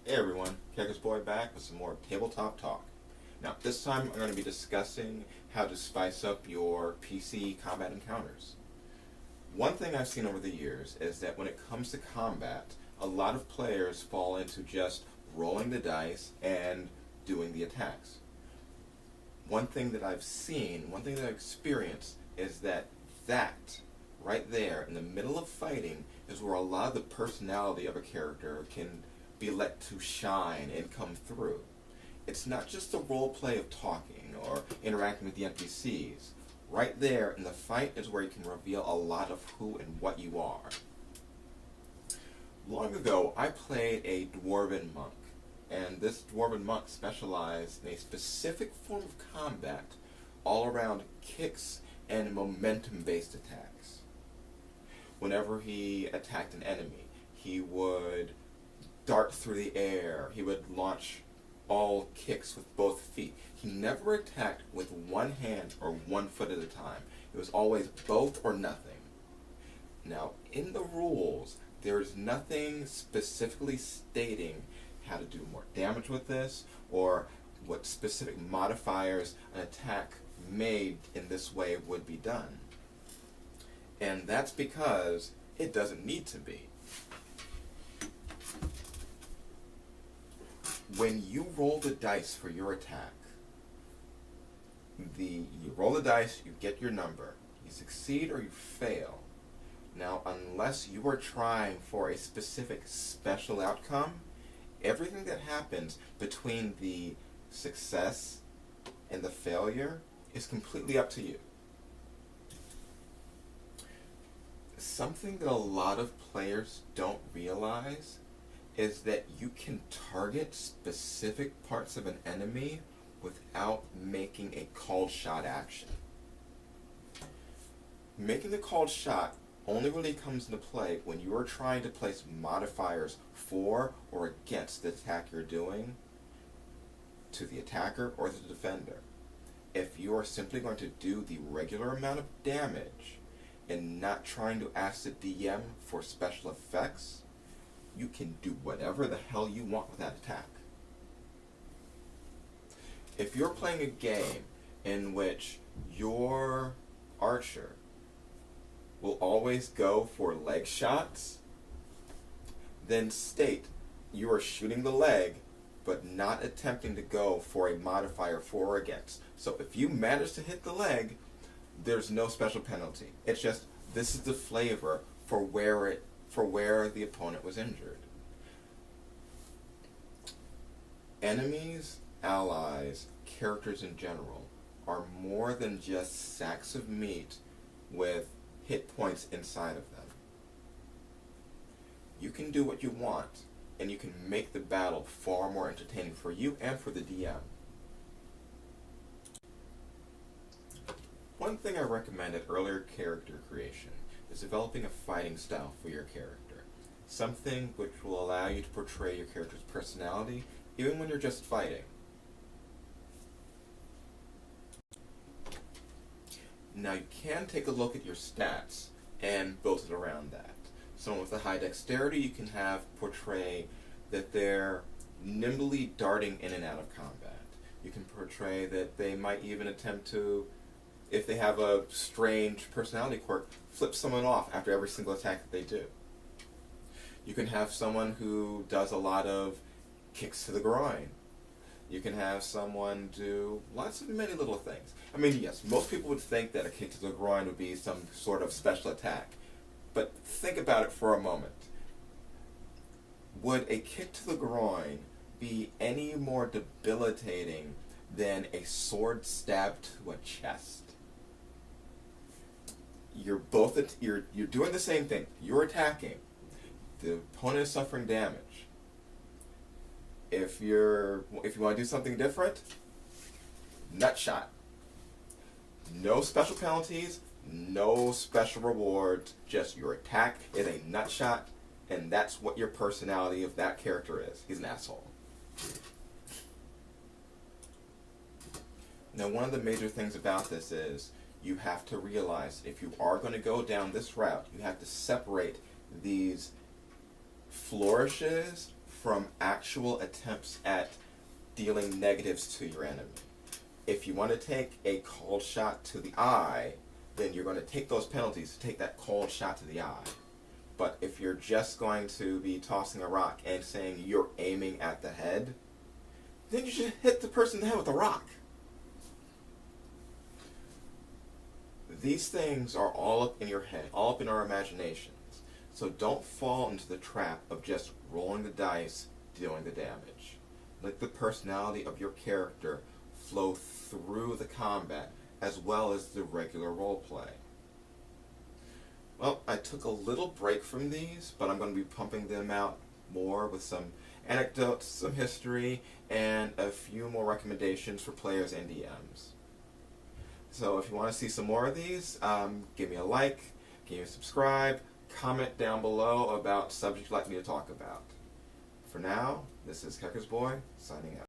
Hey everyone, Kekos Boy back with some more tabletop talk. Now, this time I'm going to be discussing how to spice up your PC combat encounters. One thing I've seen over the years is that when it comes to combat, a lot of players fall into just rolling the dice and doing the attacks. One thing that I've experienced is that right there in the middle of fighting is where a lot of the personality of a character can be let to shine and come through. It's not just the role play of talking or interacting with the NPCs. Right there in the fight is where you can reveal a lot of who and what you are. Long ago, I played a Dwarven monk, and this Dwarven monk specialized in a specific form of combat all around kicks and momentum-based attacks. Whenever he attacked an enemy, he would dart through the air, he would launch all kicks with both feet. He never attacked with one hand or one foot at a time. It was always both or nothing. Now, in the rules, there is nothing specifically stating how to do more damage with this or what specific modifiers an attack made in this way would be done. And that's because it doesn't need to be. When you roll the dice for your attack, you roll the dice, you get your number. You succeed or you fail. Now, unless you are trying for a specific special outcome, everything that happens between the success and the failure is completely up to you. Something that a lot of players don't realize is that you can target specific parts of an enemy without making a called shot action. Making the called shot only really comes into play when you are trying to place modifiers for or against the attack you're doing to the attacker or the defender. If you are simply going to do the regular amount of damage and not trying to ask the DM for special effects, you can do whatever the hell you want with that attack. If you're playing a game in which your archer will always go for leg shots, then state you are shooting the leg but not attempting to go for a modifier for or against. So if you manage to hit the leg, there's no special penalty. It's just this is the flavor for where the opponent was injured. Enemies, allies, characters in general are more than just sacks of meat with hit points inside of them. You can do what you want, and you can make the battle far more entertaining for you and for the DM. One thing I recommend at earlier character creation is developing a fighting style for your character. Something which will allow you to portray your character's personality even when you're just fighting. Now you can take a look at your stats and build it around that. Someone with a high dexterity you can have portray that they're nimbly darting in and out of combat. You can portray that they might even attempt to, if they have a strange personality quirk, flip someone off after every single attack that they do. You can have someone who does a lot of kicks to the groin. You can have someone do lots of many little things. I mean, yes, most people would think that a kick to the groin would be some sort of special attack. But think about it for a moment. Would a kick to the groin be any more debilitating than a sword stab to a chest? You're doing the same thing. You're attacking. The opponent is suffering damage. If you want to do something different, nut shot. No special penalties, no special rewards, just your attack is a nut shot, and that's what your personality of that character is. He's an asshole. Now, one of the major things about this is you have to realize if you are going to go down this route, you have to separate these flourishes from actual attempts at dealing negatives to your enemy. If you want to take a cold shot to the eye, then you're going to take those penalties to take that cold shot to the eye. But if you're just going to be tossing a rock and saying you're aiming at the head, then you should hit the person in the head with a rock. These things are all up in your head, all up in our imaginations. So don't fall into the trap of just rolling the dice, dealing the damage. Let the personality of your character flow through the combat as well as the regular roleplay. Well, I took a little break from these, but I'm going to be pumping them out more with some anecdotes, some history, and a few more recommendations for players and DMs. So if you want to see some more of these, give me a like, give me a subscribe, comment down below about subjects you'd like me to talk about. For now, this is Keckersboy, signing out.